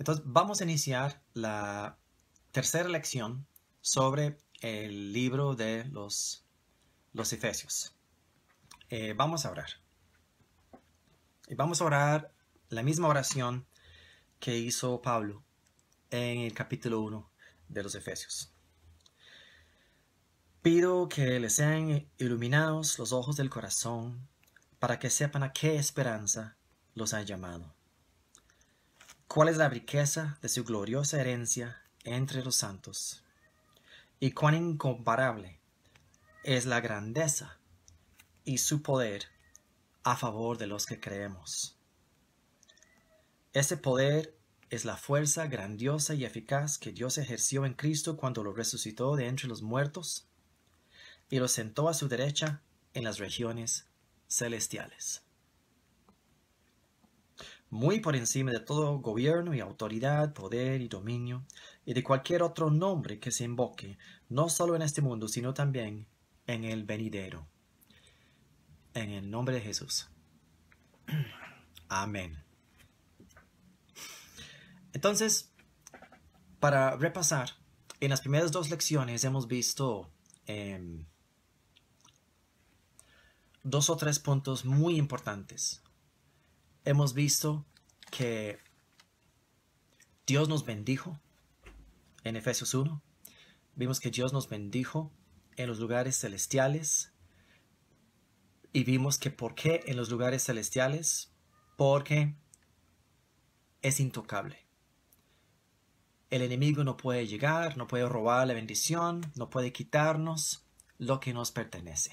Entonces vamos a iniciar la tercera lección sobre el libro de los Efesios. Vamos a orar. Y vamos a orar la misma oración que hizo Pablo en el capítulo 1 de los Efesios. Pido que les sean iluminados los ojos del corazón para que sepan a qué esperanza los ha llamado. ¿Cuál es la riqueza de su gloriosa herencia entre los santos? ¿Y cuán incomparable es la grandeza y su poder a favor de los que creemos? Ese poder es la fuerza grandiosa y eficaz que Dios ejerció en Cristo cuando lo resucitó de entre los muertos y lo sentó a su derecha en las regiones celestiales, muy por encima de todo gobierno y autoridad, poder y dominio, y de cualquier otro nombre que se invoque, no solo en este mundo, sino también en el venidero. En el nombre de Jesús. Amén. Entonces, para repasar, en las primeras dos lecciones hemos visto dos o tres puntos muy importantes. Hemos visto que Dios nos bendijo en Efesios 1. Vimos que Dios nos bendijo en los lugares celestiales. Y vimos que ¿por qué en los lugares celestiales? Porque es intocable. El enemigo no puede llegar, no puede robar la bendición, no puede quitarnos lo que nos pertenece.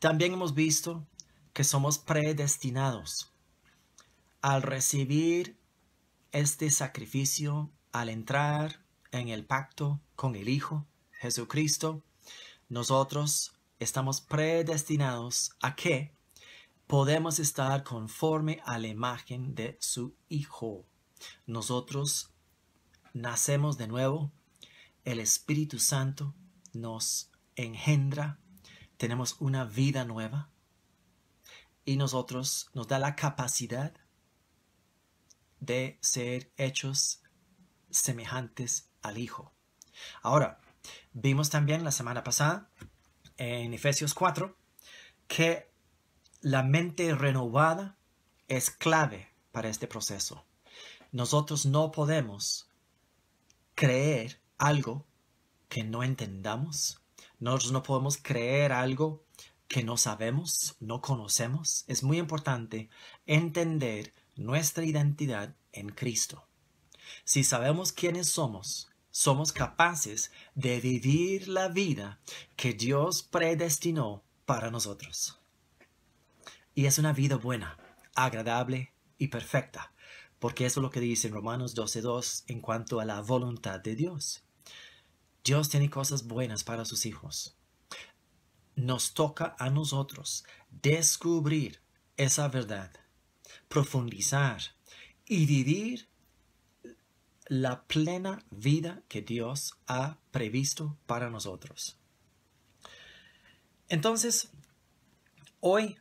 También hemos visto que somos predestinados al recibir este sacrificio, al entrar en el pacto con el Hijo Jesucristo. Nosotros estamos predestinados a que podemos estar conforme a la imagen de su Hijo. Nosotros nacemos de nuevo, el Espíritu Santo nos engendra, tenemos una vida nueva y nosotros nos da la capacidad de ser hechos semejantes al Hijo. Ahora, vimos también la semana pasada en Efesios 4 que la mente renovada es clave para este proceso. Nosotros no podemos creer algo que no entendamos. Nosotros no podemos creer algo que no sabemos, no conocemos. Es muy importante entender nuestra identidad en Cristo. Si sabemos quiénes somos, somos capaces de vivir la vida que Dios predestinó para nosotros. Y es una vida buena, agradable y perfecta, porque eso es lo que dice en Romanos 12:2 en cuanto a la voluntad de Dios. Dios tiene cosas buenas para sus hijos. Nos toca a nosotros descubrir esa verdad, profundizar y vivir la plena vida que Dios ha previsto para nosotros. Entonces, hoy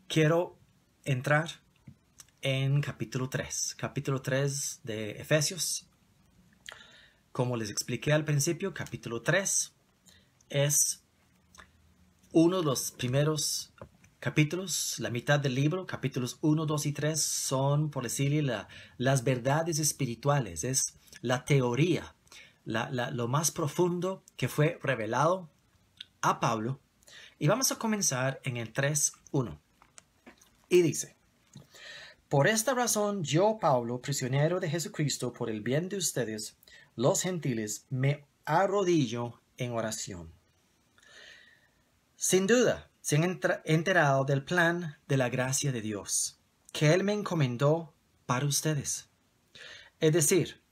quiero entrar en capítulo 3 de Efesios. Como les expliqué al principio, capítulo 3 es uno de los primeros capítulos, la mitad del libro. Capítulos 1, 2 y 3 son, por decirle, las verdades espirituales, es la teoría, lo más profundo que fue revelado a Pablo. Y vamos a comenzar en el 3:1. Y dice: por esta razón yo, Pablo, prisionero de Jesucristo, por el bien de ustedes, los gentiles, me arrodillo en oración. Sin duda, se han enterado del plan de la gracia de Dios, que Él me encomendó para ustedes. Es decir,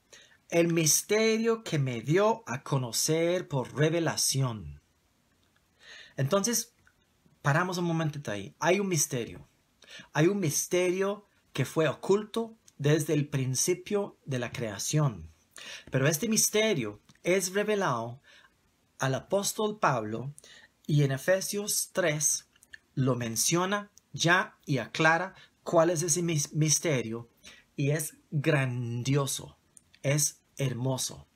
el misterio que me dio a conocer por revelación. Entonces, paramos un momentito ahí. Hay un misterio. Hay un misterio que fue oculto desde el principio de la creación. Pero este misterio es revelado al apóstol Pablo y en Efesios 3 lo menciona ya y aclara cuál es ese misterio y es grandioso, es hermoso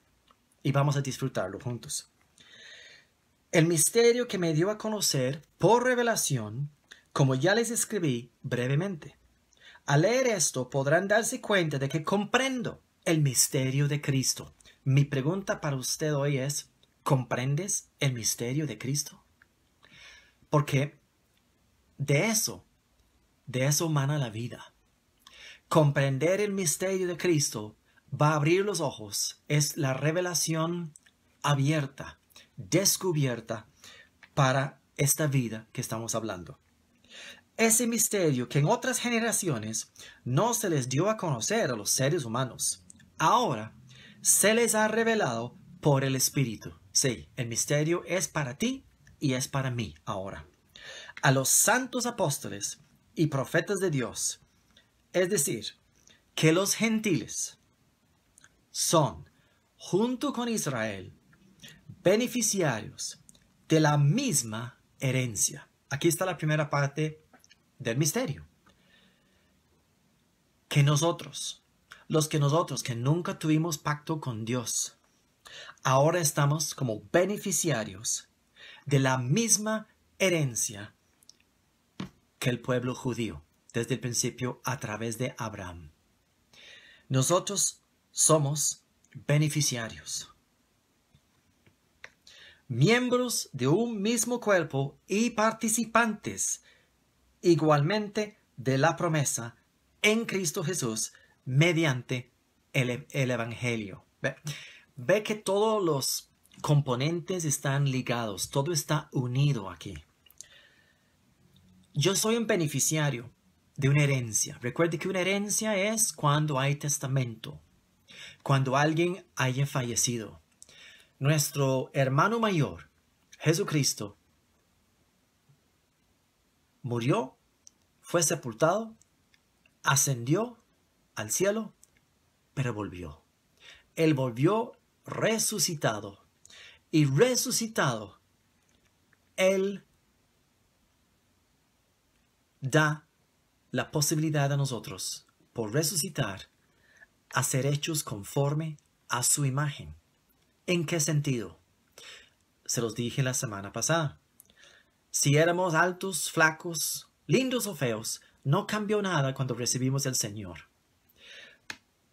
y vamos a disfrutarlo juntos. El misterio que me dio a conocer por revelación, como ya les escribí brevemente. Al leer esto podrán darse cuenta de que comprendo el misterio de Cristo. Mi pregunta para usted hoy es, ¿comprendes el misterio de Cristo? Porque de eso emana la vida. Comprender el misterio de Cristo va a abrir los ojos. Es la revelación abierta, descubierta para esta vida que estamos hablando. Ese misterio que en otras generaciones no se les dio a conocer a los seres humanos, ahora se les ha revelado por el Espíritu. Sí, el misterio es para ti y es para mí ahora. A los santos apóstoles y profetas de Dios, es decir, que los gentiles son, junto con Israel, beneficiarios de la misma herencia. Aquí está la primera parte del misterio. Que nosotros que nunca tuvimos pacto con Dios, ahora estamos como beneficiarios de la misma herencia que el pueblo judío desde el principio a través de Abraham. Nosotros somos beneficiarios, miembros de un mismo cuerpo y participantes igualmente de la promesa en Cristo Jesús mediante el Evangelio. Ve que todos los componentes están ligados, todo está unido aquí. Yo soy un beneficiario de una herencia. Recuerde que una herencia es cuando hay testamento, cuando alguien haya fallecido. Nuestro hermano mayor, Jesucristo, murió, fue sepultado, ascendió al cielo, pero volvió. Él volvió resucitado. Y resucitado, Él da la posibilidad a nosotros, por resucitar, a ser hechos conforme a su imagen. ¿En qué sentido? Se los dije la semana pasada. Si éramos altos, flacos, lindos o feos, no cambió nada cuando recibimos al Señor.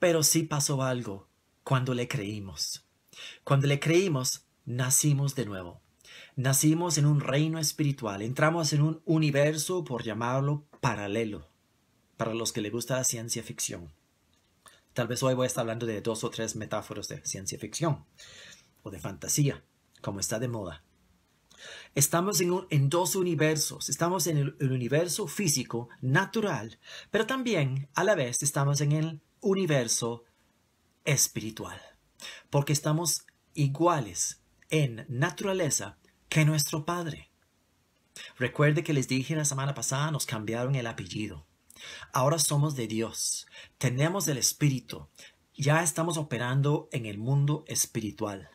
Pero sí pasó algo cuando le creímos. Cuando le creímos, nacimos de nuevo. Nacimos en un reino espiritual. Entramos en un universo, por llamarlo, paralelo, para los que les gusta la ciencia ficción. Tal vez hoy voy a estar hablando de 2 o 3 metáforas de ciencia ficción o de fantasía, como está de moda. Estamos en 2 universos. Estamos en el universo físico, natural, pero también a la vez estamos en el universo espiritual, porque estamos iguales en naturaleza que nuestro Padre. Recuerde que les dije la semana pasada, nos cambiaron el apellido. Ahora somos de Dios, tenemos el Espíritu, ya estamos operando en el mundo espiritual.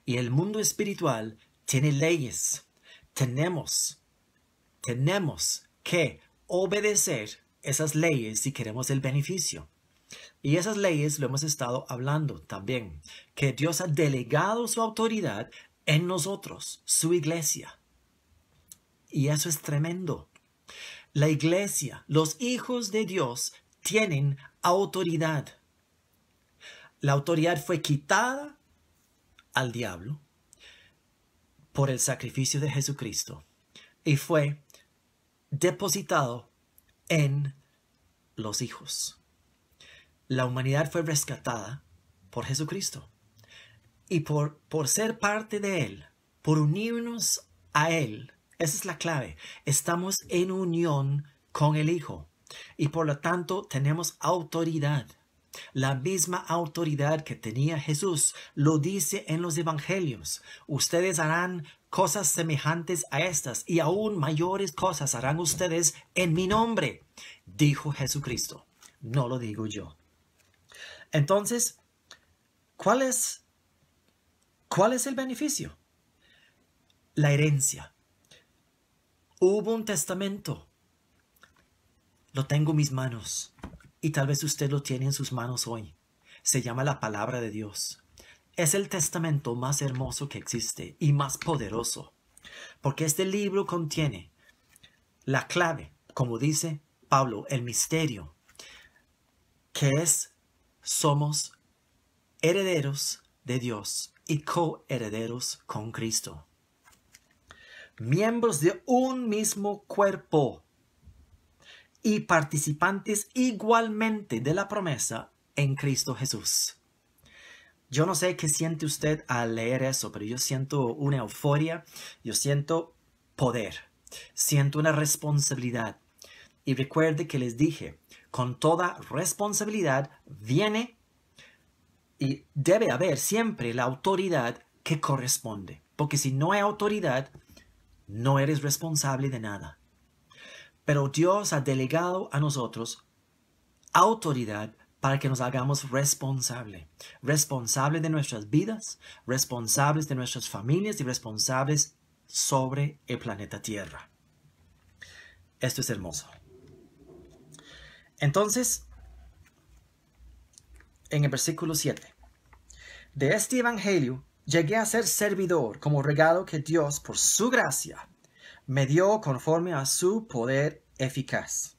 Y el mundo espiritual tiene leyes. Tenemos que obedecer esas leyes si queremos el beneficio. Y esas leyes lo hemos estado hablando también, que Dios ha delegado su autoridad en nosotros, su iglesia. Y eso es tremendo. La iglesia, los hijos de Dios, tienen autoridad. La autoridad fue quitada al diablo por el sacrificio de Jesucristo y fue depositado en los hijos. La humanidad fue rescatada por Jesucristo y por ser parte de Él, por unirnos a Él. Esa es la clave. Estamos en unión con el Hijo y por lo tanto tenemos autoridad. La misma autoridad que tenía Jesús lo dice en los evangelios. Ustedes harán cosas semejantes a estas y aún mayores cosas harán ustedes en mi nombre, dijo Jesucristo. No lo digo yo. Entonces, ¿cuál es el beneficio? La herencia. Hubo un testamento. Lo tengo en mis manos. y tal vez usted lo tiene en sus manos hoy. Se llama la palabra de Dios. Es el testamento más hermoso que existe y más poderoso, porque este libro contiene la clave, como dice Pablo, el misterio, que es: somos herederos de Dios y coherederos con Cristo, miembros de un mismo cuerpo y participantes igualmente de la promesa en Cristo Jesús. Yo no sé qué siente usted al leer eso, pero yo siento una euforia, yo siento poder, siento una responsabilidad. Y recuerde que les dije, con toda responsabilidad viene y debe haber siempre la autoridad que corresponde. Porque si no hay autoridad, no eres responsable de nada. Pero Dios ha delegado a nosotros autoridad para que nos hagamos responsables de nuestras vidas, responsables de nuestras familias y responsables sobre el planeta Tierra. Esto es hermoso. Entonces, en el versículo 7, de este evangelio llegué a ser servidor como regalo que Dios, por su gracia, me dio conforme a su poder eficaz.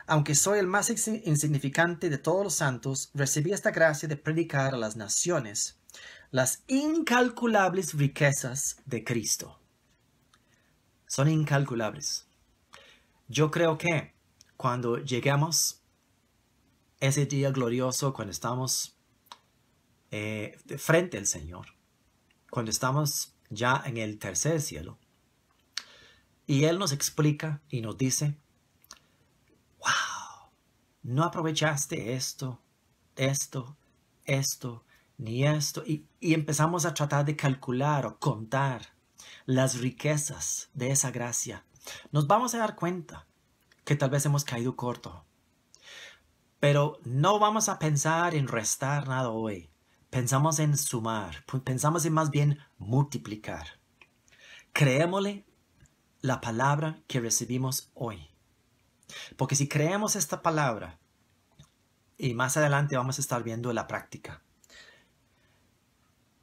Aunque soy el más insignificante de todos los santos, recibí esta gracia de predicar a las naciones las incalculables riquezas de Cristo. Son incalculables. Yo creo que cuando lleguemos ese día glorioso, cuando estamos frente al Señor, cuando estamos ya en el tercer cielo, y Él nos explica y nos dice: wow, no aprovechaste esto, ni esto. Y empezamos a tratar de calcular o contar las riquezas de esa gracia. Nos vamos a dar cuenta que tal vez hemos caído corto. Pero no vamos a pensar en restar nada hoy. Pensamos en sumar, pensamos en más bien multiplicar. Creémosle la palabra que recibimos hoy. Porque si creemos esta palabra, y más adelante vamos a estar viendo la práctica,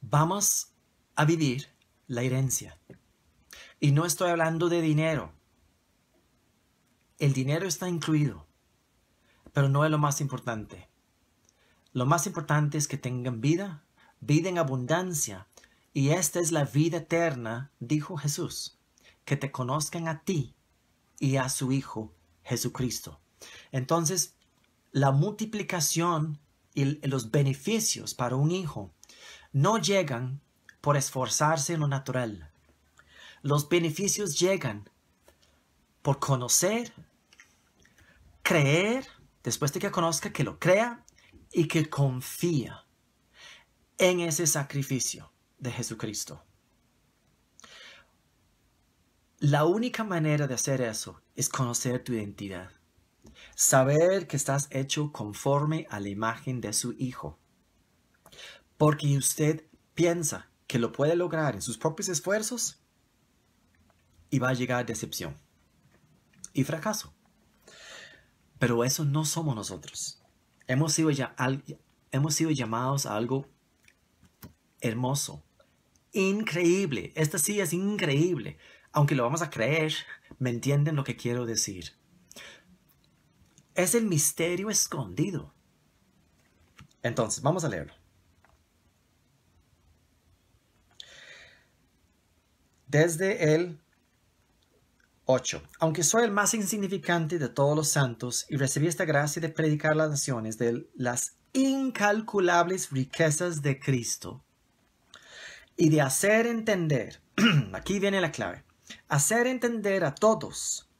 vamos a vivir la herencia. Y no estoy hablando de dinero. El dinero está incluido, pero no es lo más importante. Lo más importante es que tengan vida en abundancia. Y esta es la vida eterna, dijo Jesús, que te conozcan a ti y a su Hijo Jesucristo. Entonces, la multiplicación y los beneficios para un hijo no llegan por esforzarse en lo natural. Los beneficios llegan por conocer, creer, después de que conozca, que lo crea y que confía en ese sacrificio de Jesucristo. La única manera de hacer eso es conocer tu identidad. Saber que estás hecho conforme a la imagen de su Hijo. Porque usted piensa que lo puede lograr en sus propios esfuerzos y va a llegar decepción y fracaso. Pero eso no somos nosotros. Hemos sido llamados a algo hermoso, increíble. Esta sí es increíble. Aunque lo vamos a creer, ¿me entienden lo que quiero decir? Es el misterio escondido. Entonces, vamos a leerlo. Desde el 8. Aunque soy el más insignificante de todos los santos y recibí esta gracia de predicar a las naciones de las incalculables riquezas de Cristo y de hacer entender, aquí viene la clave, hacer entender a todos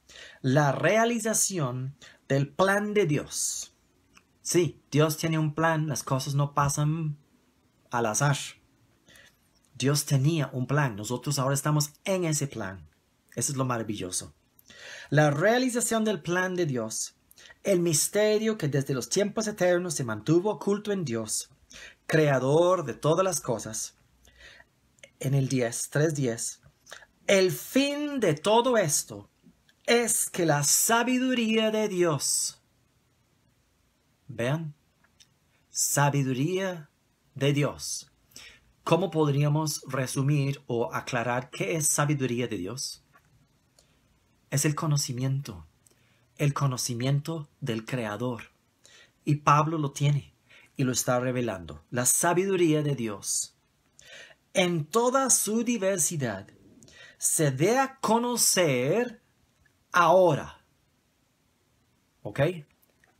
la realización del plan de Dios. Sí, Dios tiene un plan, las cosas no pasan al azar. Dios tenía un plan, nosotros ahora estamos en ese plan. Eso es lo maravilloso. La realización del plan de Dios, el misterio que desde los tiempos eternos se mantuvo oculto en Dios, creador de todas las cosas. En el 3:10, el fin de todo esto es que la sabiduría de Dios, vean, sabiduría de Dios. ¿Cómo podríamos resumir o aclarar qué es sabiduría de Dios? Es el conocimiento del Creador. Y Pablo lo tiene y lo está revelando. La sabiduría de Dios, en toda su diversidad, se dé a conocer ahora. ¿Ok?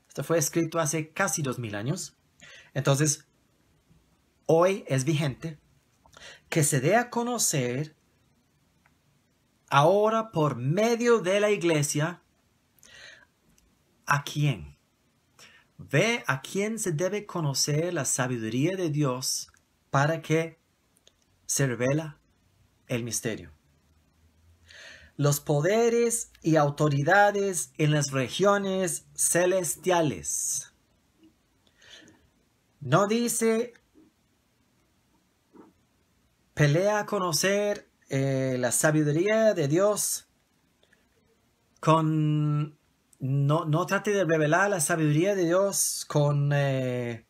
Esto fue escrito hace casi 2000 años. Entonces, hoy es vigente que se dé a conocer ahora por medio de la iglesia. ¿A quién? Ve a quién se debe conocer la sabiduría de Dios para que se revela el misterio. Los poderes y autoridades en las regiones celestiales. No dice pelea a conocer la sabiduría de Dios con... No trate de revelar la sabiduría de Dios con nadie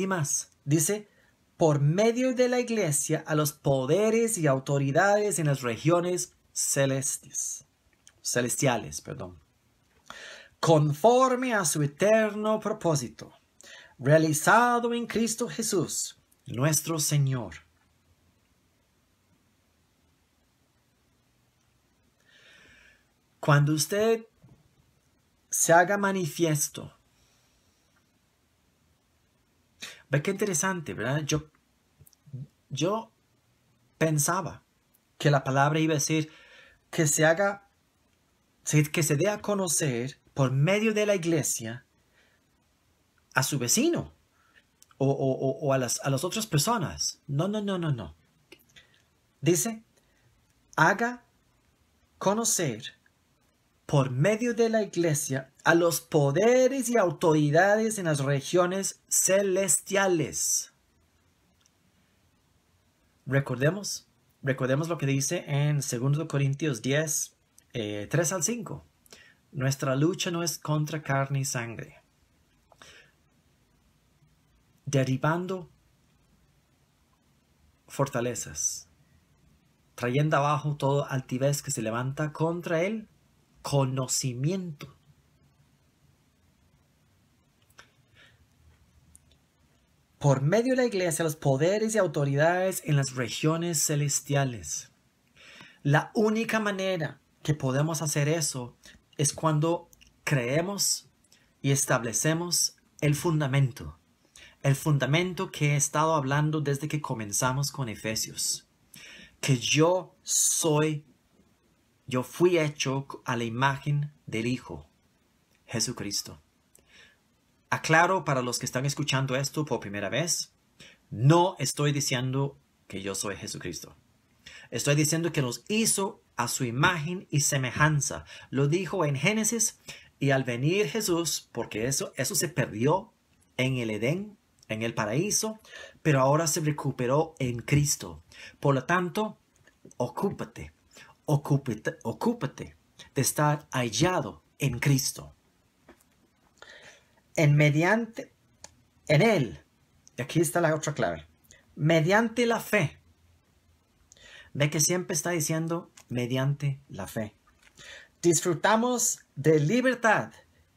más. Dice, por medio de la iglesia, a los poderes y autoridades en las regiones celestiales, conforme a su eterno propósito, realizado en Cristo Jesús, nuestro Señor. Cuando usted se haga manifiesto, ve qué interesante, ¿verdad? Yo pensaba que la palabra iba a decir que se dé a conocer por medio de la iglesia a su vecino o a las otras personas. No. Dice, haga conocer por medio de la iglesia a los poderes y autoridades en las regiones celestiales. Recordemos lo que dice en 2 Corintios 10, 3 al 5. Nuestra lucha no es contra carne y sangre. Derribando fortalezas, trayendo abajo todo altivez que se levanta contra él. Conocimiento. Por medio de la iglesia, los poderes y autoridades en las regiones celestiales. La única manera que podemos hacer eso es cuando creemos y establecemos el fundamento. El fundamento que he estado hablando desde que comenzamos con Efesios. Que yo fui hecho a la imagen del Hijo, Jesucristo. Aclaro para los que están escuchando esto por primera vez, no estoy diciendo que yo soy Jesucristo. Estoy diciendo que nos hizo a su imagen y semejanza. Lo dijo en Génesis, y al venir Jesús, porque eso se perdió en el Edén, en el paraíso, pero ahora se recuperó en Cristo. Por lo tanto, ocúpate de estar hallado en Cristo. En Él, y aquí está la otra clave, mediante la fe. Ve que siempre está diciendo mediante la fe. Disfrutamos de libertad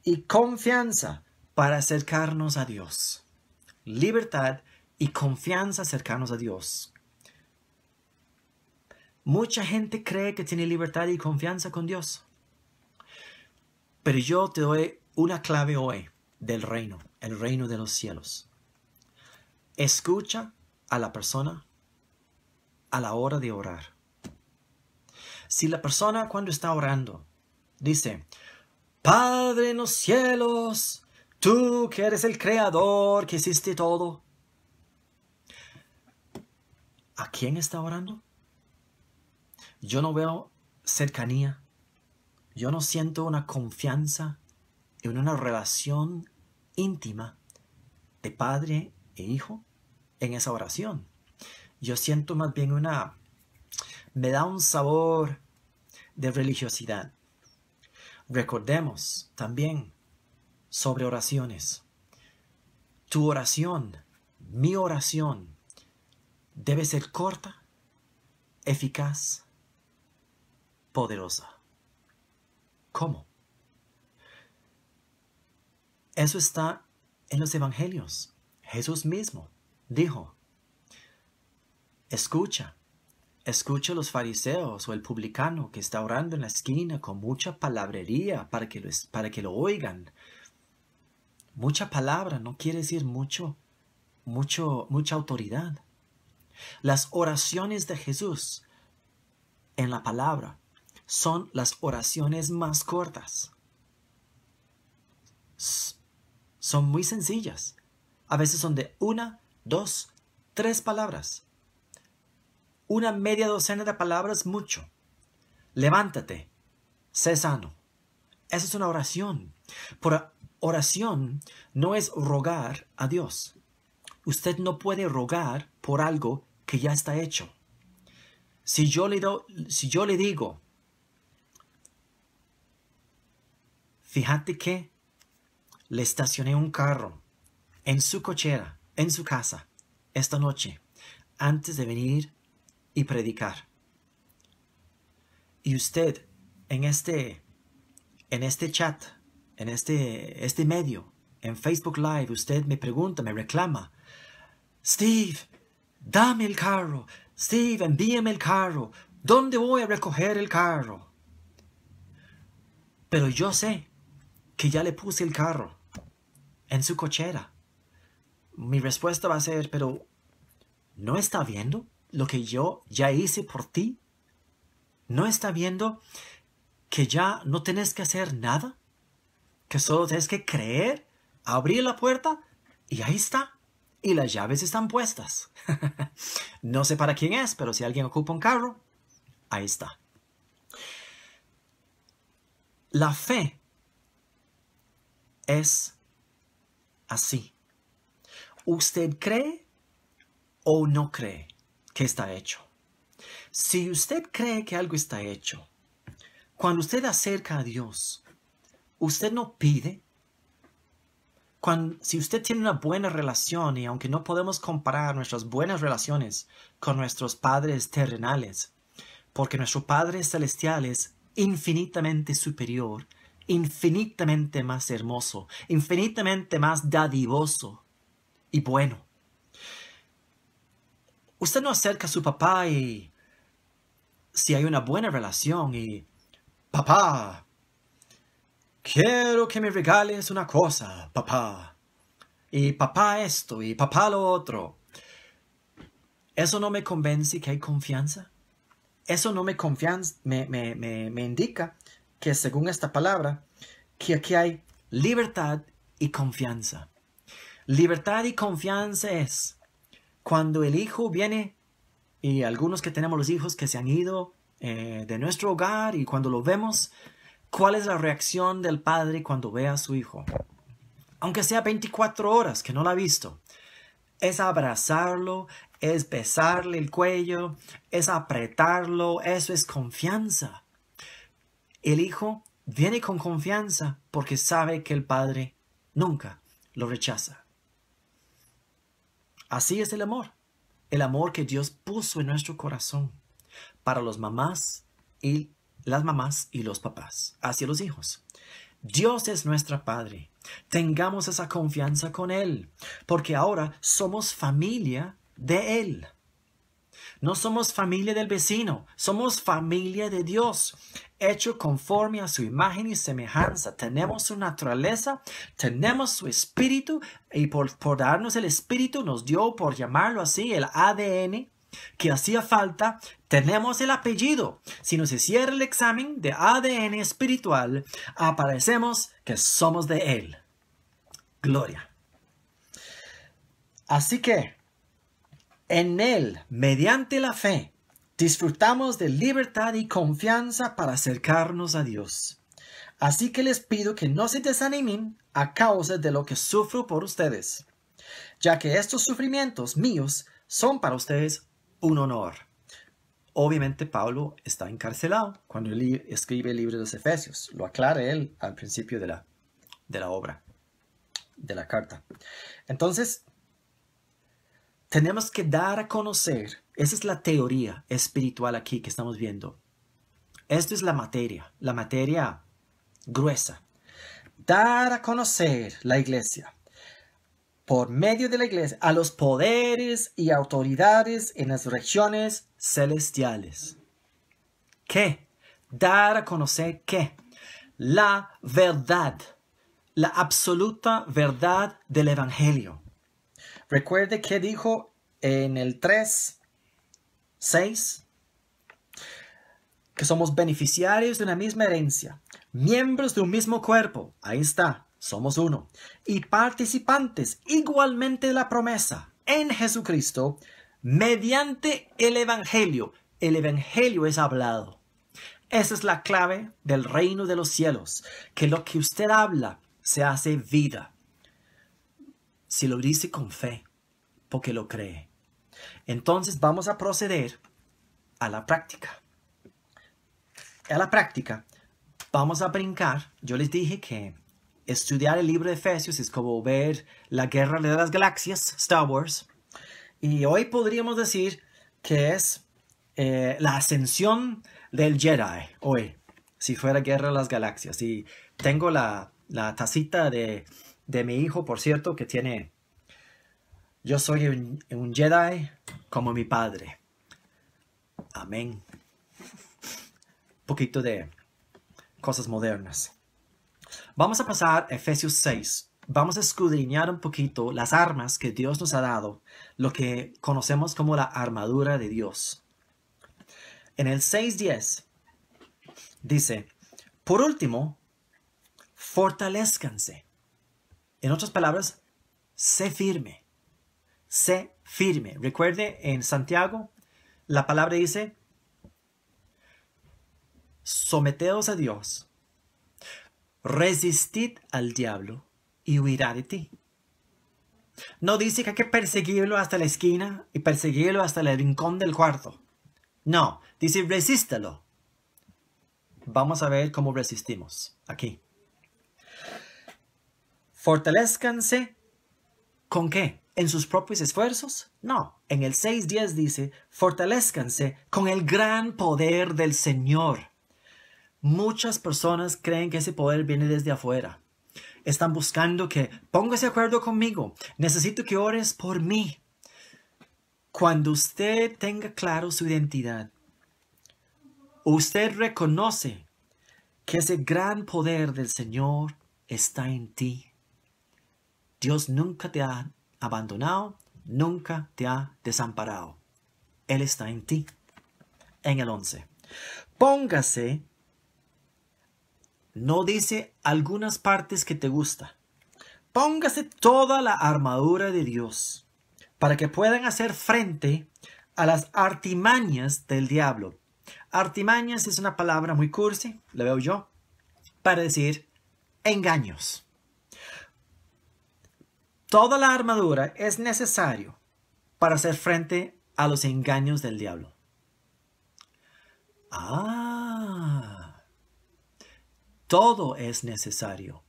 y confianza para acercarnos a Dios. Libertad y confianza acercarnos a Dios. Mucha gente cree que tiene libertad y confianza con Dios. Pero yo te doy una clave hoy del reino, el reino de los cielos. Escucha a la persona a la hora de orar. Si la persona cuando está orando dice, Padre en los cielos, tú que eres el creador, que hiciste todo. ¿A quién está orando? Yo no veo cercanía. Yo no siento una confianza en una relación íntima de padre e hijo en esa oración. Yo siento más bien me da un sabor de religiosidad. Recordemos también sobre oraciones. Tu oración, mi oración, debe ser corta, eficaz, poderosa. ¿Cómo? Eso está en los evangelios. Jesús mismo dijo, escucha a los fariseos o el publicano que está orando en la esquina con mucha palabrería para que lo oigan. Mucha palabra no quiere decir mucha autoridad. Las oraciones de Jesús en la palabra son las oraciones más cortas. Son muy sencillas. A veces son de 1, 2, 3 palabras. Una media docena de palabras, mucho. Levántate, sé sano. Esa es una oración. Por oración no es rogar a Dios. Usted no puede rogar por algo que ya está hecho. Si yo le digo, fíjate que le estacioné un carro en su cochera, en su casa, esta noche, antes de venir y predicar. Y usted, en este chat, en este medio, en Facebook Live, usted me pregunta, me reclama, Steve, dame el carro. Steve, envíame el carro. ¿Dónde voy a recoger el carro? Pero yo sé que ya le puse el carro en su cochera. Mi respuesta va a ser, pero ¿no está viendo lo que yo ya hice por ti? ¿No está viendo que ya no tenés que hacer nada? Que solo tienes que creer, abrir la puerta y ahí está. Y las llaves están puestas. No sé para quién es, pero si alguien ocupa un carro, ahí está. La fe es así. ¿Usted cree o no cree que está hecho? Si usted cree que algo está hecho, cuando usted acerca a Dios, usted no pide. Si usted tiene una buena relación, y aunque no podemos comparar nuestras buenas relaciones con nuestros padres terrenales, porque nuestro Padre Celestial es infinitamente superior, infinitamente más hermoso, infinitamente más dadivoso y bueno. Usted no acerca a su papá y si hay una buena relación y papá, quiero que me regales una cosa, papá. Y papá esto, y papá lo otro. ¿Eso no me convence que hay confianza? Eso no me indica que según esta palabra, que aquí hay libertad y confianza. Libertad y confianza es cuando el hijo viene, y algunos que tenemos los hijos que se han ido de nuestro hogar, y cuando lo vemos, ¿cuál es la reacción del padre cuando ve a su hijo? Aunque sea 24 horas que no lo ha visto. Es abrazarlo, es besarle el cuello, es apretarlo, eso es confianza. El hijo viene con confianza porque sabe que el padre nunca lo rechaza. Así es el amor que Dios puso en nuestro corazón para las mamás y los papás hacia los hijos. Dios es nuestro Padre. Tengamos esa confianza con Él, porque ahora somos familia de Él. No somos familia del vecino, somos familia de Dios, hecho conforme a su imagen y semejanza. Tenemos su naturaleza, tenemos su espíritu, y por darnos el espíritu nos dio, por llamarlo así, el ADN que hacía falta. Tenemos el apellido. Si nos hiciera el examen de ADN espiritual, aparecemos que somos de Él. Gloria. Así que, en Él, mediante la fe, disfrutamos de libertad y confianza para acercarnos a Dios. Así que les pido que no se desanimen a causa de lo que sufro por ustedes, ya que estos sufrimientos míos son para ustedes un honor. Obviamente Pablo está encarcelado cuando él escribe el libro de los Efesios. Lo aclara él al principio de la obra, de la carta. Entonces, tenemos que dar a conocer, esa es la teoría espiritual aquí que estamos viendo. Esto es la materia gruesa. Dar a conocer la iglesia, por medio de la iglesia, a los poderes y autoridades en las regiones celestiales. ¿Qué? Dar a conocer ¿qué? La verdad, la absoluta verdad del Evangelio. Recuerde que dijo en el 3:6 que somos beneficiarios de una misma herencia, miembros de un mismo cuerpo. Ahí está, somos uno. Y participantes igualmente de la promesa en Jesucristo mediante el Evangelio. El Evangelio es hablado. Esa es la clave del reino de los cielos, que lo que usted habla se hace vida. Si lo dice con fe, porque lo cree. Entonces vamos a proceder a la práctica. A la práctica vamos a brincar. Yo les dije que estudiar el libro de Efesios es como ver la guerra de las galaxias, Star Wars. Y hoy podríamos decir que es la ascensión del Jedi. Hoy, si fuera guerra de las galaxias. Y tengo la tacita de mi hijo, por cierto, que tiene... Yo soy un Jedi como mi padre. Amén. Un poquito de cosas modernas. Vamos a pasar a Efesios 6. Vamos a escudriñar un poquito las armas que Dios nos ha dado, lo que conocemos como la armadura de Dios. En el 6:10 dice, por último, fortalezcanse. En otras palabras, sé firme. Sé firme. Recuerde, en Santiago, la palabra dice, someteos a Dios, resistid al diablo y huirá de ti. No dice que hay que perseguirlo hasta la esquina y perseguirlo hasta el rincón del cuarto. No, dice resístalo. Vamos a ver cómo resistimos aquí. Fortalezcanse, ¿con qué? ¿En sus propios esfuerzos? No. En el 6:10 dice, fortalezcanse con el gran poder del Señor. Muchas personas creen que ese poder viene desde afuera. Están buscando que póngase de acuerdo conmigo. Necesito que ores por mí. Cuando usted tenga claro su identidad, usted reconoce que ese gran poder del Señor está en ti. Dios nunca te ha abandonado, nunca te ha desamparado. Él está en ti. En el 11. Póngase, no dice algunas partes que te gusta. Póngase toda la armadura de Dios para que puedan hacer frente a las artimañas del diablo. Artimañas es una palabra muy cursi, la veo yo, para decir engaños. Toda la armadura es necesario para hacer frente a los engaños del diablo. Todo es necesario.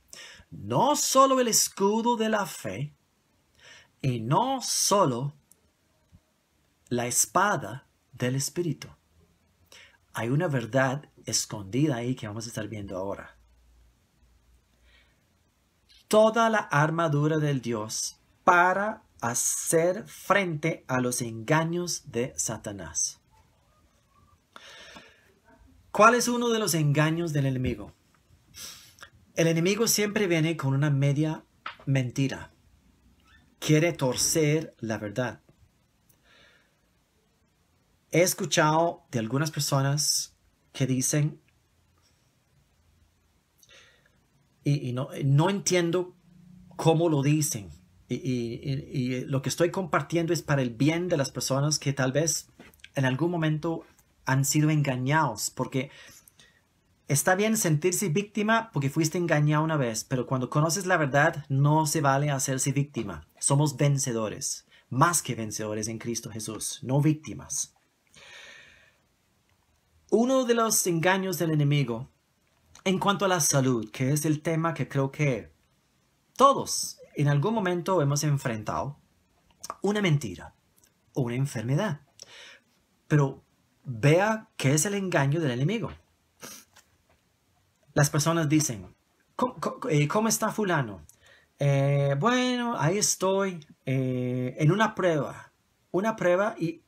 No solo el escudo de la fe y no solo la espada del Espíritu. Hay una verdad escondida ahí que vamos a estar viendo ahora. Toda la armadura del Dios para hacer frente a los engaños de Satanás. ¿Cuál es uno de los engaños del enemigo? El enemigo siempre viene con una media mentira. Quiere torcer la verdad. He escuchado de algunas personas que dicen, y no entiendo cómo lo dicen, y lo que estoy compartiendo es para el bien de las personas que tal vez en algún momento han sido engañados, porque está bien sentirse víctima porque fuiste engañado una vez, pero cuando conoces la verdad no se vale hacerse víctima. Somos vencedores, más que vencedores en Cristo Jesús, no víctimas. Uno de los engaños del enemigo en cuanto a la salud, que es el tema que creo que todos en algún momento hemos enfrentado, una mentira o una enfermedad. Pero vea qué es el engaño del enemigo. Las personas dicen, ¿cómo está fulano? Bueno, ahí estoy en una prueba y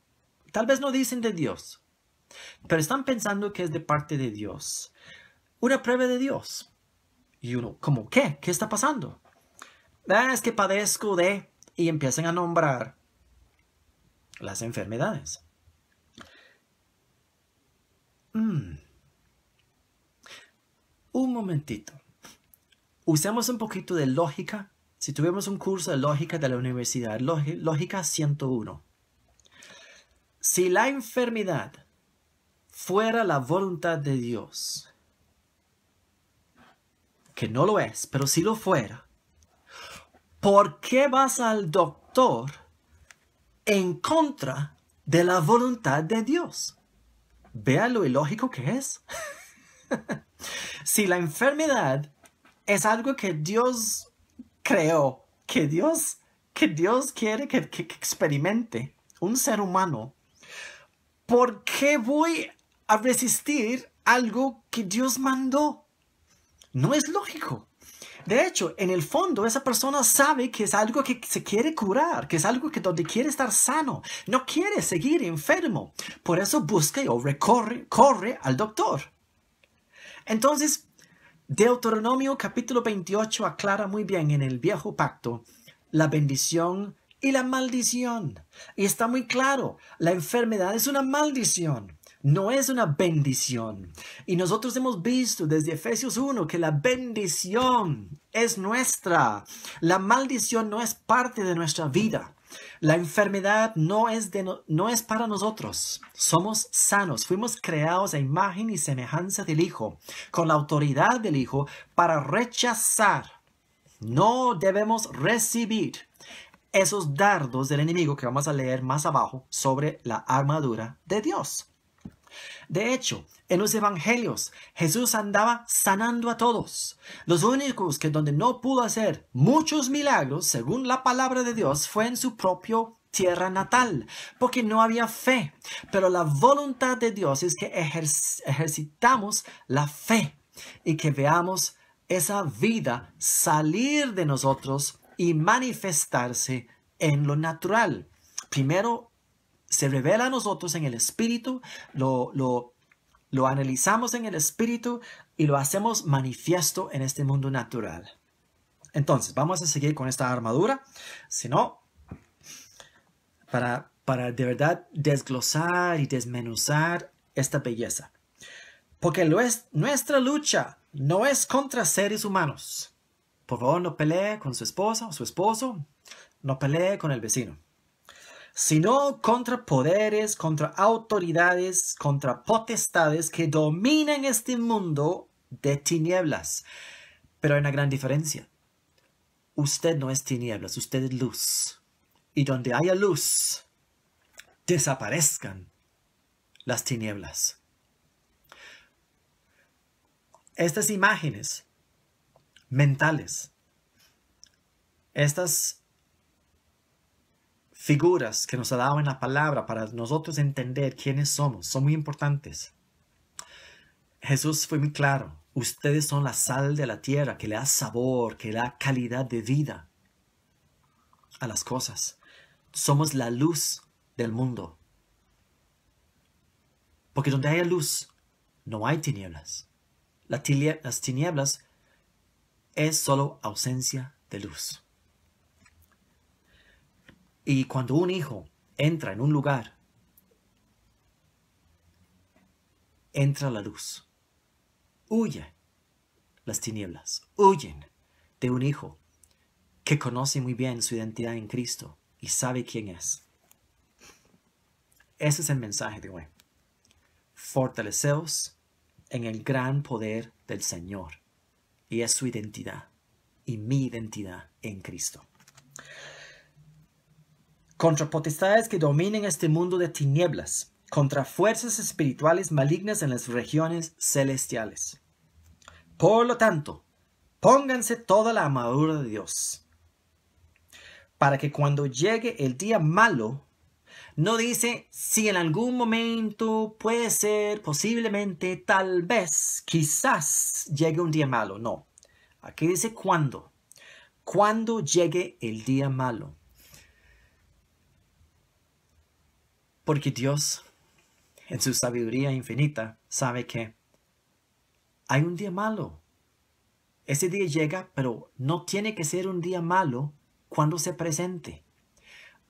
tal vez no dicen de Dios, pero están pensando que es de parte de Dios. Una prueba de Dios. Y uno, ¿cómo qué? ¿Qué está pasando? Es que padezco de... Y empiezan a nombrar las enfermedades. Un momentito. Usemos un poquito de lógica. Si tuviéramos un curso de lógica de la universidad, lógica 101. Si la enfermedad fuera la voluntad de Dios, que no lo es, pero si lo fuera, ¿por qué vas al doctor en contra de la voluntad de Dios? Vea lo ilógico que es. Si la enfermedad es algo que Dios creó, que Dios quiere que experimente un ser humano, ¿por qué voy a resistir algo que Dios mandó? No es lógico. De hecho, en el fondo, esa persona sabe que es algo que se quiere curar, que es algo que donde quiere estar sano. No quiere seguir enfermo. Por eso busca o corre al doctor. Entonces, Deuteronomio capítulo 28 aclara muy bien en el viejo pacto la bendición y la maldición. Y está muy claro, la enfermedad es una maldición. No es una bendición. Y nosotros hemos visto desde Efesios 1 que la bendición es nuestra. La maldición no es parte de nuestra vida. La enfermedad no es para nosotros. Somos sanos. Fuimos creados a imagen y semejanza del Hijo, con la autoridad del Hijo para rechazar. No debemos recibir esos dardos del enemigo que vamos a leer más abajo sobre la armadura de Dios. De hecho, en los evangelios, Jesús andaba sanando a todos. Los únicos que donde no pudo hacer muchos milagros, según la palabra de Dios, fue en su propia tierra natal, porque no había fe. Pero la voluntad de Dios es que ejercitamos la fe y que veamos esa vida salir de nosotros y manifestarse en lo natural. Primero, se revela a nosotros en el Espíritu, lo analizamos en el Espíritu y lo hacemos manifiesto en este mundo natural. Entonces, vamos a seguir con esta armadura, si no, para de verdad desglosar y desmenuzar esta belleza. Porque nuestra lucha no es contra seres humanos. Por favor, no pelee con su esposa o su esposo, no pelee con el vecino, sino contra poderes, contra autoridades, contra potestades que dominan este mundo de tinieblas. Pero hay una gran diferencia. Usted no es tinieblas, usted es luz. Y donde haya luz, desaparezcan las tinieblas. Estas imágenes mentales, estas figuras que nos ha dado en la palabra para nosotros entender quiénes somos, son muy importantes. Jesús fue muy claro. Ustedes son la sal de la tierra que le da sabor, que le da calidad de vida a las cosas. Somos la luz del mundo. Porque donde haya luz, no hay tinieblas. Las tinieblas es solo ausencia de luz. Y cuando un hijo entra en un lugar, entra la luz. Huye las tinieblas. Huyen de un hijo que conoce muy bien su identidad en Cristo y sabe quién es. Ese es el mensaje de hoy. Fortaleceos en el gran poder del Señor. Y es su identidad y mi identidad en Cristo. Contra potestades que dominen este mundo de tinieblas, contra fuerzas espirituales malignas en las regiones celestiales. Por lo tanto, pónganse toda la armadura de Dios, para que cuando llegue el día malo, no dice si en algún momento puede ser, posiblemente, tal vez, quizás llegue un día malo. No, aquí dice cuándo. Cuando llegue el día malo. Porque Dios, en su sabiduría infinita, sabe que hay un día malo. Ese día llega, pero no tiene que ser un día malo cuando se presente.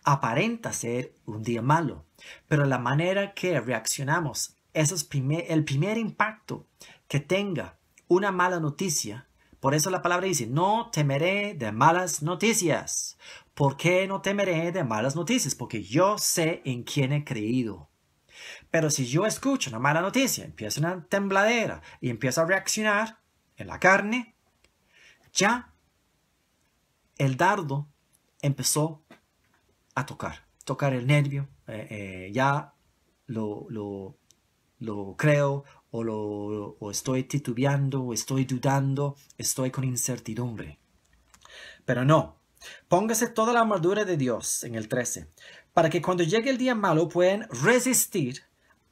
Aparenta ser un día malo, pero la manera que reaccionamos, eso es el primer impacto que tenga una mala noticia. Por eso la palabra dice, no temeré de malas noticias. ¿Por qué no temeré de malas noticias? Porque yo sé en quién he creído. Pero si yo escucho una mala noticia, empieza una tembladera y empiezo a reaccionar en la carne, ya el dardo empezó a tocar el nervio, ya lo creo o estoy titubeando o estoy dudando, estoy con incertidumbre. Pero no, póngase toda la armadura de Dios en el 13, para que cuando llegue el día malo puedan resistir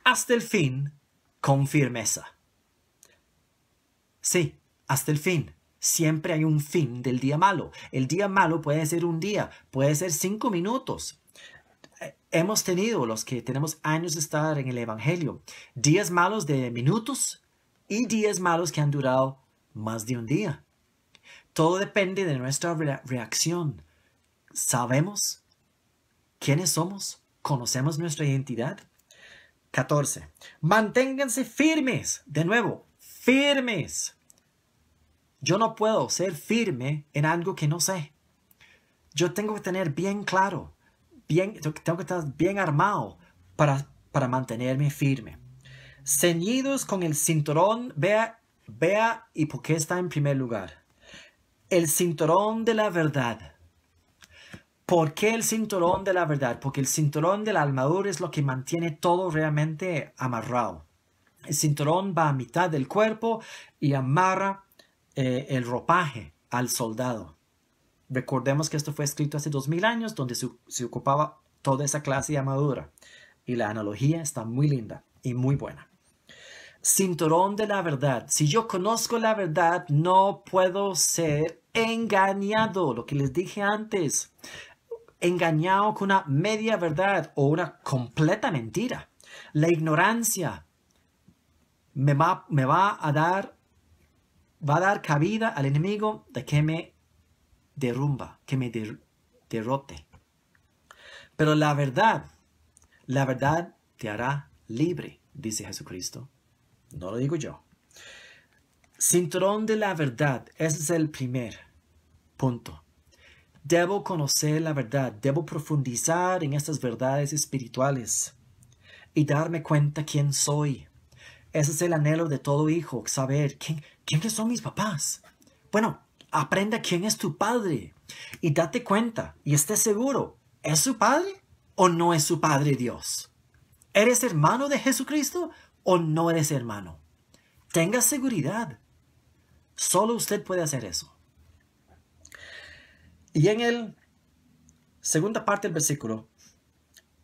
hasta el fin con firmeza. Sí, hasta el fin. Siempre hay un fin del día malo. El día malo puede ser un día, puede ser 5 minutos. Hemos tenido, los que tenemos años de estar en el Evangelio, días malos de minutos y días malos que han durado más de un día. Todo depende de nuestra reacción. ¿Sabemos quiénes somos? ¿Conocemos nuestra identidad? 14. Manténganse firmes. De nuevo, firmes. Yo no puedo ser firme en algo que no sé. Yo tengo que tener bien claro, tengo que estar bien armado para mantenerme firme. Ceñidos con el cinturón, vea y por qué está en primer lugar. El cinturón de la verdad. ¿Por qué el cinturón de la verdad? Porque el cinturón de la armadura es lo que mantiene todo realmente amarrado. El cinturón va a mitad del cuerpo y amarra el ropaje al soldado. Recordemos que esto fue escrito hace 2000 años, donde se ocupaba toda esa clase de armadura. Y la analogía está muy linda y muy buena. Cinturón de la verdad. Si yo conozco la verdad, no puedo ser engañado. Lo que les dije antes. Engañado con una media verdad o una completa mentira. La ignorancia me va a dar cabida al enemigo de que me derrumba, que me derrote. Pero la verdad te hará libre, dice Jesucristo. No lo digo yo. Cinturón de la verdad, ese es el primer punto. Debo conocer la verdad, debo profundizar en estas verdades espirituales y darme cuenta quién soy. Ese es el anhelo de todo hijo, saber quiénes son mis papás. Bueno, aprenda quién es tu padre y date cuenta y esté seguro, ¿es su padre o no es su padre Dios? ¿Eres hermano de Jesucristo o no eres hermano? Tenga seguridad. Solo usted puede hacer eso. Y en el segunda parte del versículo,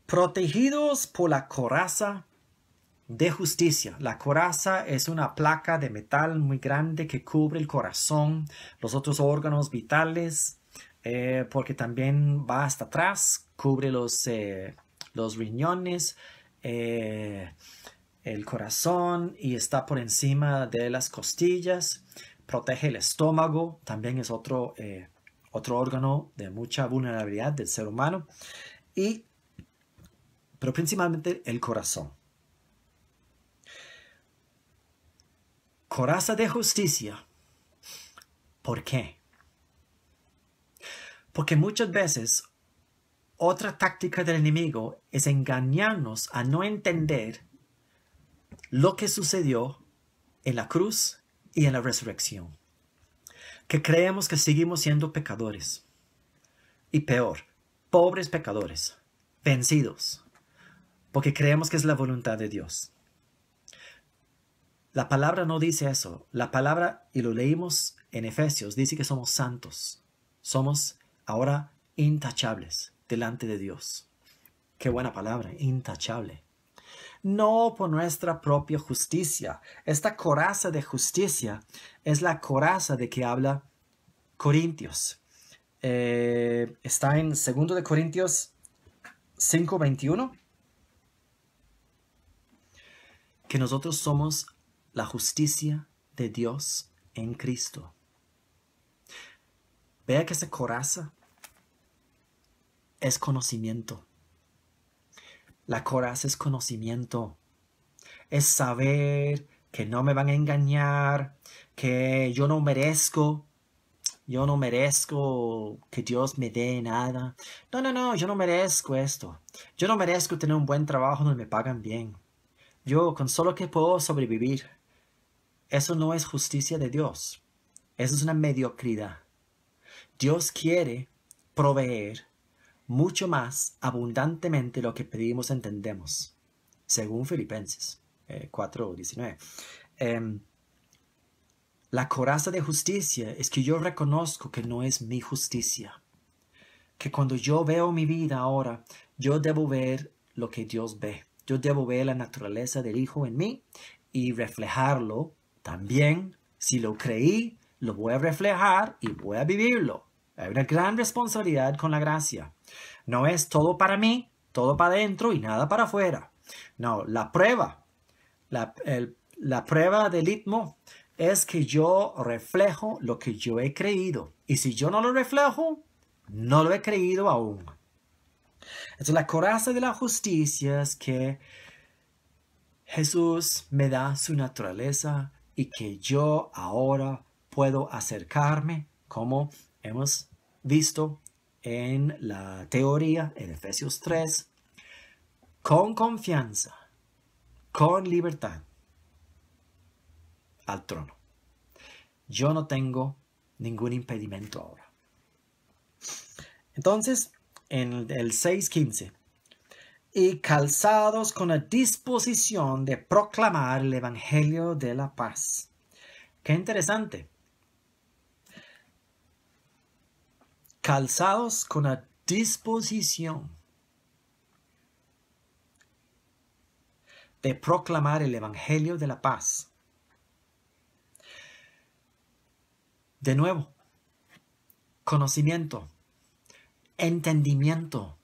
protegidos por la coraza de justicia. La coraza es una placa de metal muy grande que cubre el corazón, los otros órganos vitales, porque también va hasta atrás, cubre los riñones, el corazón y está por encima de las costillas. Protege el estómago, también es otro órgano de mucha vulnerabilidad del ser humano, pero principalmente el corazón. Coraza de justicia. ¿Por qué? Porque muchas veces otra táctica del enemigo es engañarnos a no entender lo que sucedió en la cruz y en la resurrección. Que creemos que seguimos siendo pecadores. Y peor, pobres pecadores, vencidos. porque creemos que es la voluntad de Dios. La palabra no dice eso. La palabra, y lo leímos en Efesios, dice que somos santos. Somos ahora intachables delante de Dios. Qué buena palabra, intachable. No por nuestra propia justicia. Esta coraza de justicia es la coraza de que habla Corintios. Está en 2 de Corintios 5:21. Que nosotros somos la justicia de Dios en Cristo. Vea que esa coraza es conocimiento. La coraza es conocimiento. Es saber que no me van a engañar, que yo no merezco que Dios me dé nada. No, yo no merezco esto. Yo no merezco tener un buen trabajo donde me pagan bien. Yo con solo que puedo sobrevivir. Eso no es justicia de Dios. Eso es una mediocridad. Dios quiere proveer mucho más abundantemente lo que pedimos y entendemos, según Filipenses 4:19. La coraza de justicia es que yo reconozco que no es mi justicia. Que cuando yo veo mi vida ahora, yo debo ver lo que Dios ve. Yo debo ver la naturaleza del Hijo en mí y reflejarlo también. Si lo creí, lo voy a reflejar y voy a vivirlo. Hay una gran responsabilidad con la gracia. No es todo para mí, todo para adentro y nada para afuera. No, la prueba del litmo es que yo reflejo lo que yo he creído. Y si yo no lo reflejo, no lo he creído aún. Entonces la coraza de la justicia es que Jesús me da su naturaleza y que yo ahora puedo acercarme, como hemos visto en la teoría en Efesios 3, con confianza, con libertad, al trono. Yo no tengo ningún impedimento ahora. Entonces, en el 6:15, y calzados con la disposición de proclamar el evangelio de la paz. Qué interesante. Calzados con la disposición de proclamar el evangelio de la paz. De nuevo, conocimiento, entendimiento.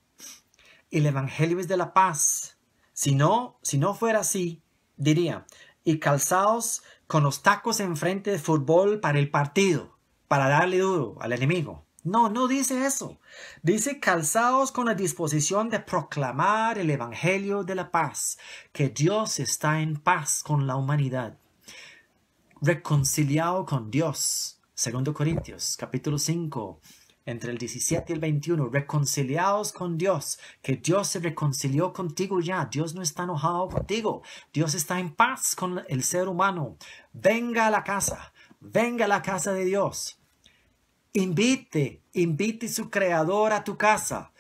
El evangelio es de la paz. Si no fuera así, diría, y calzados con los tacos enfrente de fútbol para el partido, para darle duro al enemigo. No dice eso. Dice calzados con la disposición de proclamar el evangelio de la paz, que Dios está en paz con la humanidad, reconciliado con Dios. 2 Corintios, capítulo 5, entre el 17 y el 21, reconciliados con Dios, que Dios se reconcilió contigo ya. Dios no está enojado contigo. Dios está en paz con el ser humano. Venga a la casa de Dios. Invite su creador a tu casa.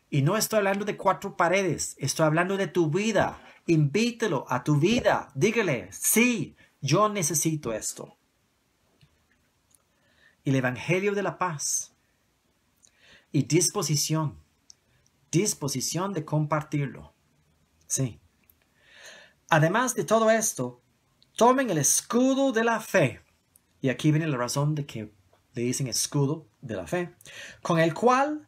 Y no estoy hablando de 4 paredes, estoy hablando de tu vida. Invítelo a tu vida. Dígale, sí, yo necesito esto. El evangelio de la paz. Y disposición de compartirlo. Sí. Además de todo esto, tomen el escudo de la fe. Y aquí viene la razón de que le dicen escudo de la fe, con el cual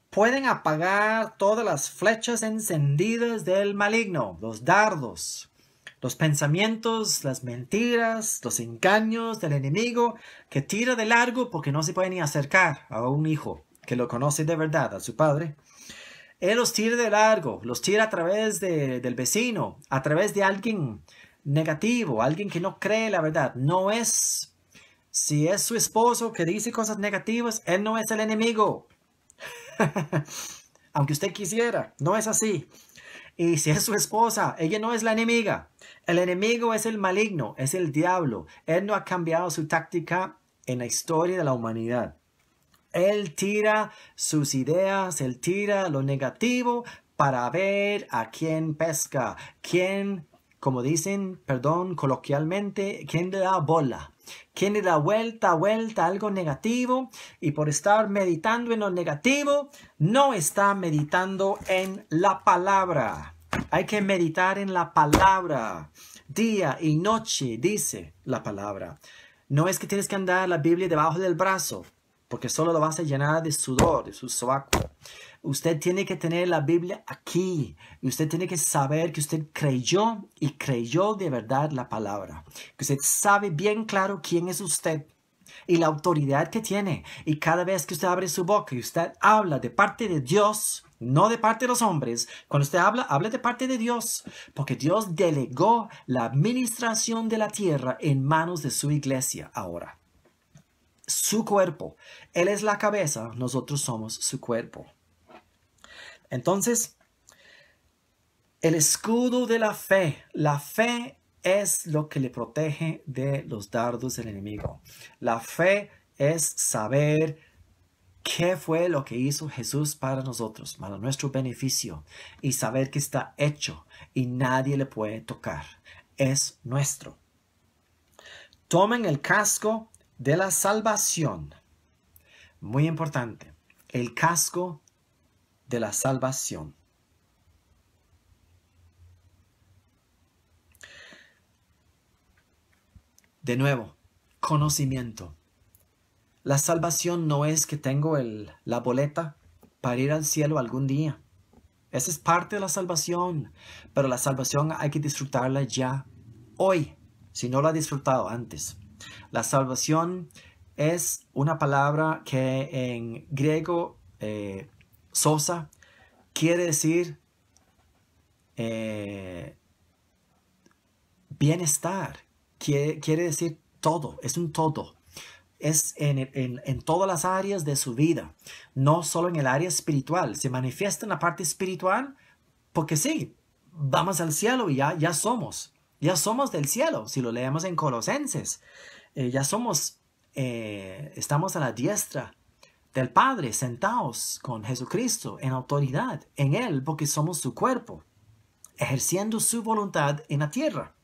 pueden apagar todas las flechas encendidas del maligno, los dardos, los pensamientos, las mentiras, los engaños del enemigo que tira de largo porque no se puede ni acercar a un hijo que lo conoce de verdad, a su padre. Él los tira de largo, los tira a través del vecino, a través de alguien negativo, alguien que no cree la verdad. No es, si es su esposo que dice cosas negativas, él no es el enemigo. Aunque usted quisiera, no es así. Y si es su esposa, ella no es la enemiga. El enemigo es el maligno, es el diablo. Él no ha cambiado su táctica en la historia de la humanidad. Él tira sus ideas, él tira lo negativo para ver a quién pesca, quién, como dicen, perdón, coloquialmente, quién le da bola. ¿Quién le da vuelta a algo negativo? Y por estar meditando en lo negativo, no está meditando en la palabra. Hay que meditar en la palabra. Día y noche, dice la palabra. No es que tienes que andar la Biblia debajo del brazo, porque solo lo vas a llenar de sudor, de su sobaco. Usted tiene que tener la Biblia aquí. Y usted tiene que saber que usted creyó y creyó de verdad la palabra. Que usted sabe bien claro quién es usted y la autoridad que tiene. Y cada vez que usted abre su boca y usted habla de parte de Dios, no de parte de los hombres. Cuando usted habla, hable de parte de Dios. Porque Dios delegó la administración de la tierra en manos de su iglesia ahora. Su cuerpo. Él es la cabeza, nosotros somos su cuerpo. Entonces, el escudo de la fe. La fe es lo que le protege de los dardos del enemigo. La fe es saber qué fue lo que hizo Jesús para nosotros, para nuestro beneficio, y saber que está hecho y nadie le puede tocar. Es nuestro. Tomen el casco de la salvación. Muy importante. El casco de la salvación. De nuevo, conocimiento. La salvación no es que tengo la boleta para ir al cielo algún día. Esa es parte de la salvación. Pero la salvación hay que disfrutarla ya, hoy, si no la ha disfrutado antes. La salvación es una palabra que en griego, sosa, quiere decir bienestar. Quiere decir todo, es un todo. Es en todas las áreas de su vida, no solo en el área espiritual. Se manifiesta en la parte espiritual porque sí, vamos al cielo y ya somos del cielo. Si lo leemos en Colosenses, ya somos, estamos a la diestra del Padre, sentados con Jesucristo en autoridad en Él, porque somos su cuerpo, ejerciendo su voluntad en la tierra.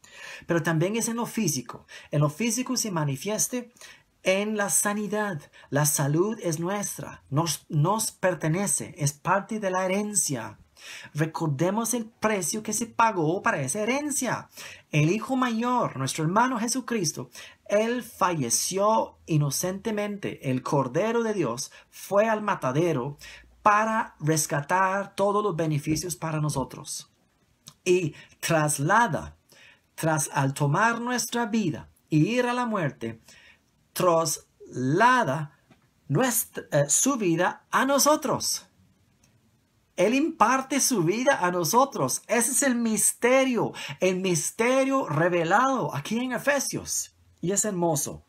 Pero también es en lo físico. En lo físico se manifieste en la sanidad. La salud es nuestra, nos pertenece, es parte de la herencia. Recordemos el precio que se pagó para esa herencia. El Hijo Mayor, nuestro hermano Jesucristo, Él falleció inocentemente. El Cordero de Dios fue al matadero para rescatar todos los beneficios para nosotros. Y al tomar nuestra vida y ir a la muerte, traslada su vida a nosotros. Él imparte su vida a nosotros. Ese es el misterio revelado aquí en Efesios. Y es hermoso.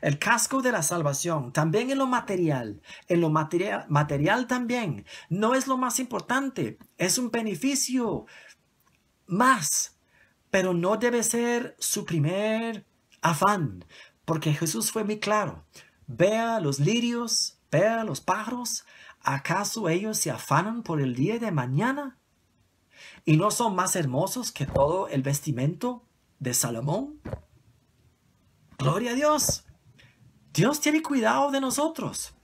El casco de la salvación, también en lo material. En lo material también. No es lo más importante. Es un beneficio más. Pero no debe ser su primer afán. Porque Jesús fue muy claro. Vea los lirios, vea los pájaros. ¿Acaso ellos se afanan por el día de mañana? ¿Y no son más hermosos que todo el vestimento de Salomón? Gloria a Dios. Dios tiene cuidado de nosotros.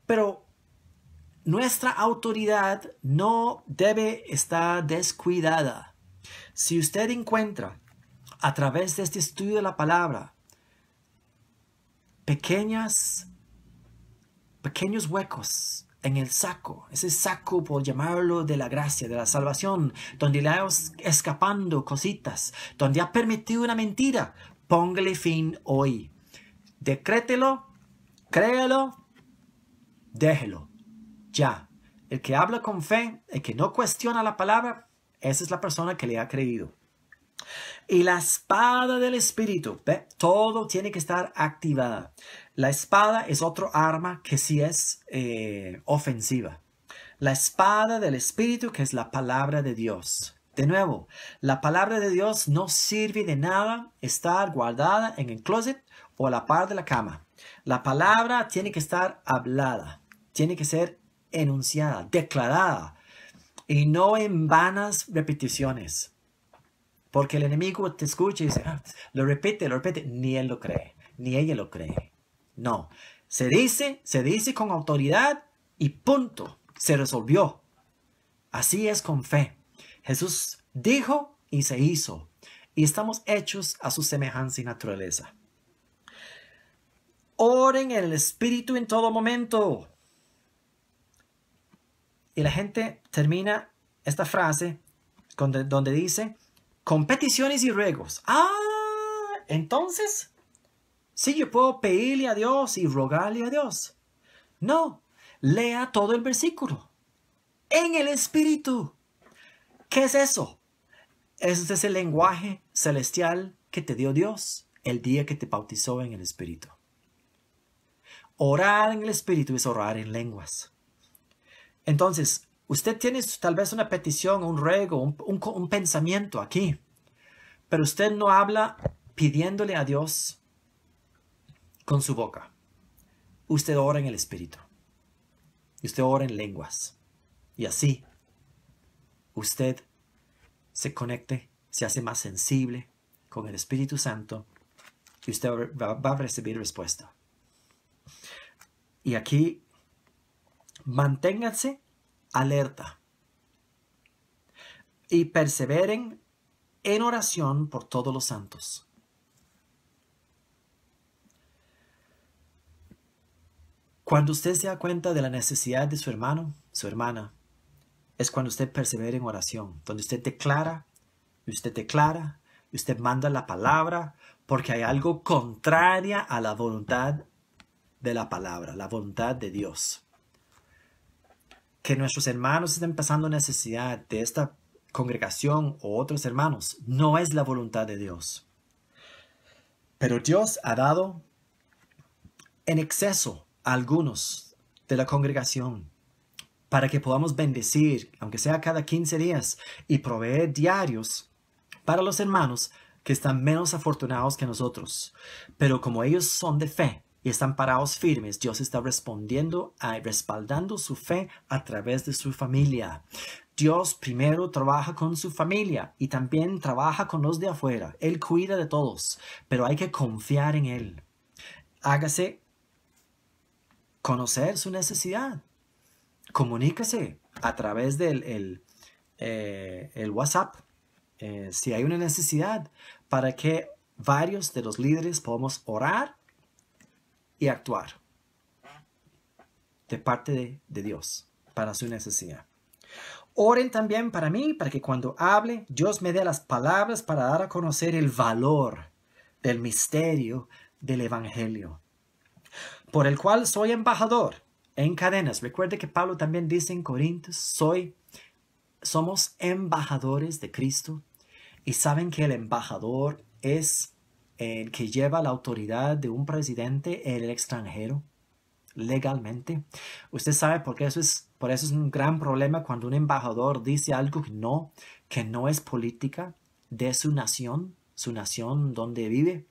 Pero nuestra autoridad no debe estar descuidada. Si usted encuentra a través de este estudio de la palabra pequeños huecos en el saco, ese saco, por llamarlo, de la gracia, de la salvación, donde le ha escapando cositas, donde ha permitido una mentira, póngale fin hoy. Decrételo, créelo, déjelo. Ya. El que habla con fe, el que no cuestiona la palabra, esa es la persona que le ha creído. Y la espada del Espíritu, ¿ve? Todo tiene que estar activada. La espada es otro arma que sí es ofensiva. La espada del Espíritu, que es la palabra de Dios. De nuevo, la palabra de Dios no sirve de nada estar guardada en el closet o a la par de la cama. La palabra tiene que estar hablada, tiene que ser enunciada, declarada. y no en vanas repeticiones. Porque el enemigo te escucha y dice, lo repite, ni él lo cree, ni ella lo cree. No, se dice con autoridad y punto, se resolvió. Así es con fe. Jesús dijo y se hizo, y estamos hechos a su semejanza y naturaleza. Oren en el Espíritu en todo momento. Y la gente termina esta frase donde dice, con peticiones y ruegos. Entonces, sí, yo puedo pedirle a Dios y rogarle a Dios. No, lea todo el versículo. En el Espíritu. ¿Qué es eso? Ese es el lenguaje celestial que te dio Dios el día que te bautizó en el Espíritu. Orar en el Espíritu es orar en lenguas. Entonces, usted tiene tal vez una petición, un ruego, un pensamiento aquí, pero usted no habla pidiéndole a Dios con su boca. Usted ora en el Espíritu. Usted ora en lenguas. Y así, usted se conecte, se hace más sensible con el Espíritu Santo y usted va a recibir respuesta. Y aquí, manténganse alerta y perseveren en oración por todos los santos. Cuando usted se da cuenta de la necesidad de su hermano, su hermana, es cuando usted persevera en oración, donde usted declara, usted manda la palabra, porque hay algo contraria a la voluntad de la palabra, la voluntad de Dios. Que nuestros hermanos estén pasando necesidad de esta congregación o otros hermanos, no es la voluntad de Dios. Pero Dios ha dado en exceso a algunos de la congregación para que podamos bendecir, aunque sea cada 15 días, y proveer diarios para los hermanos que están menos afortunados que nosotros. Pero como ellos son de fe y están parados firmes, Dios está respondiendo y respaldando su fe a través de su familia. Dios primero trabaja con su familia y también trabaja con los de afuera. Él cuida de todos, pero hay que confiar en Él. Hágase conocer su necesidad. Comuníquese a través del el WhatsApp si hay una necesidad, para que varios de los líderes podamos orar y actuar de parte de Dios para su necesidad. Oren también para mí, para que cuando hable, Dios me dé las palabras para dar a conocer el valor del misterio del Evangelio, por el cual soy embajador en cadenas. Recuerde que Pablo también dice en Corintios, somos embajadores de Cristo. Y saben que el embajador es el que lleva la autoridad de un presidente en el extranjero legalmente. Usted sabe por eso es un gran problema cuando un embajador dice algo que no es política de su nación donde vive.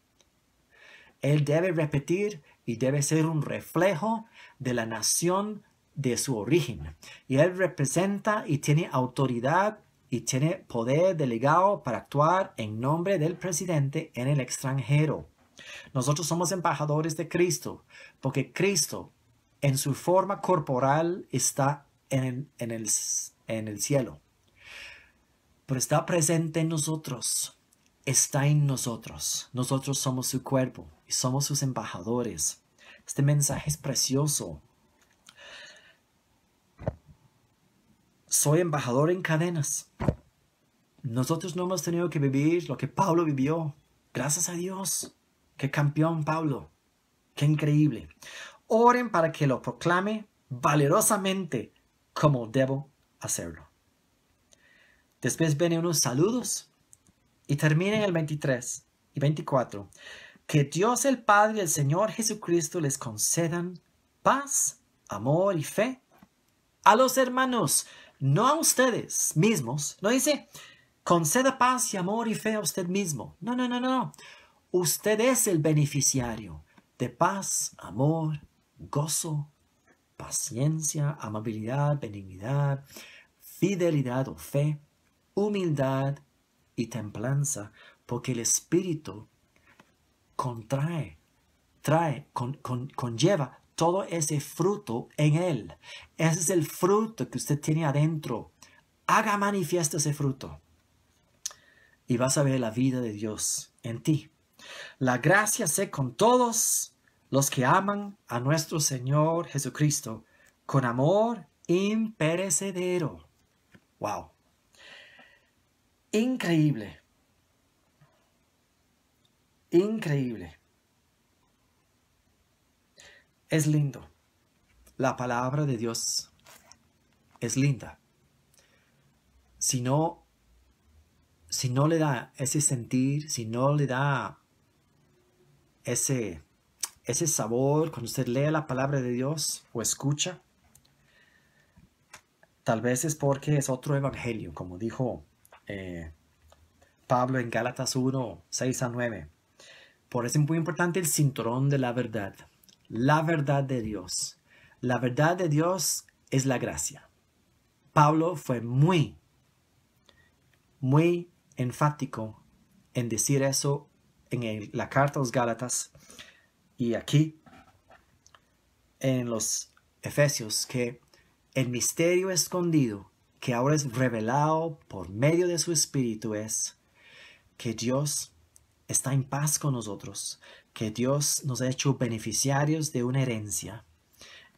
Él debe repetir y debe ser un reflejo de la nación de su origen. Y él representa y tiene autoridad y tiene poder delegado para actuar en nombre del presidente en el extranjero. Nosotros somos embajadores de Cristo, porque Cristo en su forma corporal está en el cielo. Pero está presente en nosotros, está en nosotros. Nosotros somos su cuerpo y somos sus embajadores. Este mensaje es precioso. Soy embajador en cadenas. Nosotros no hemos tenido que vivir lo que Pablo vivió. Gracias a Dios. Qué campeón Pablo. Qué increíble. Oren para que lo proclame valerosamente como debo hacerlo. Después vienen unos saludos y termina en el 23 y 24. Que Dios el Padre y el Señor Jesucristo les concedan paz, amor y fe a los hermanos, no a ustedes mismos. No dice, conceda paz y amor y fe a usted mismo. No. Usted es el beneficiario de paz, amor, gozo, paciencia, amabilidad, benignidad, fidelidad o fe, humildad y templanza, porque el Espíritu conlleva todo ese fruto en él. Ese es el fruto que usted tiene adentro. Haga manifiesto ese fruto y vas a ver la vida de Dios en ti. La gracia sea con todos los que aman a nuestro Señor Jesucristo con amor imperecedero. Wow. Increíble. Increíble. Es lindo. La palabra de Dios es linda. Si no le da ese sentir, si no le da ese sabor cuando usted lee la palabra de Dios o escucha, tal vez es porque es otro evangelio, como dijo Pablo en Gálatas 1, 6 a 9. Por eso es muy importante el cinturón de la verdad. La verdad de Dios. La verdad de Dios es la gracia. Pablo fue muy enfático en decir eso en la carta a los Gálatas y aquí en los Efesios, que el misterio escondido que ahora es revelado por medio de su Espíritu es que Dios está en paz con nosotros, que Dios nos ha hecho beneficiarios de una herencia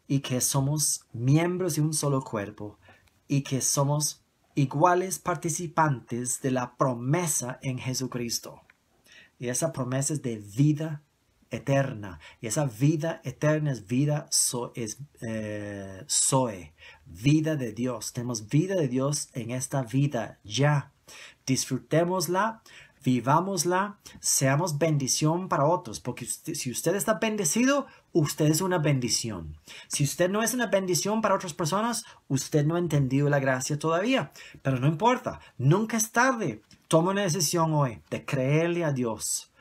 y que somos miembros de un solo cuerpo y que somos iguales participantes de la promesa en Jesucristo. Y esa promesa es de vida eterna. Y esa vida eterna es vida Zoe, vida de Dios. Tenemos vida de Dios en esta vida ya. Disfrutémosla, vivámosla, seamos bendición para otros. Porque si usted está bendecido, usted es una bendición. Si usted no es una bendición para otras personas, usted no ha entendido la gracia todavía. Pero no importa, nunca es tarde. Toma una decisión hoy de creerle a Dios.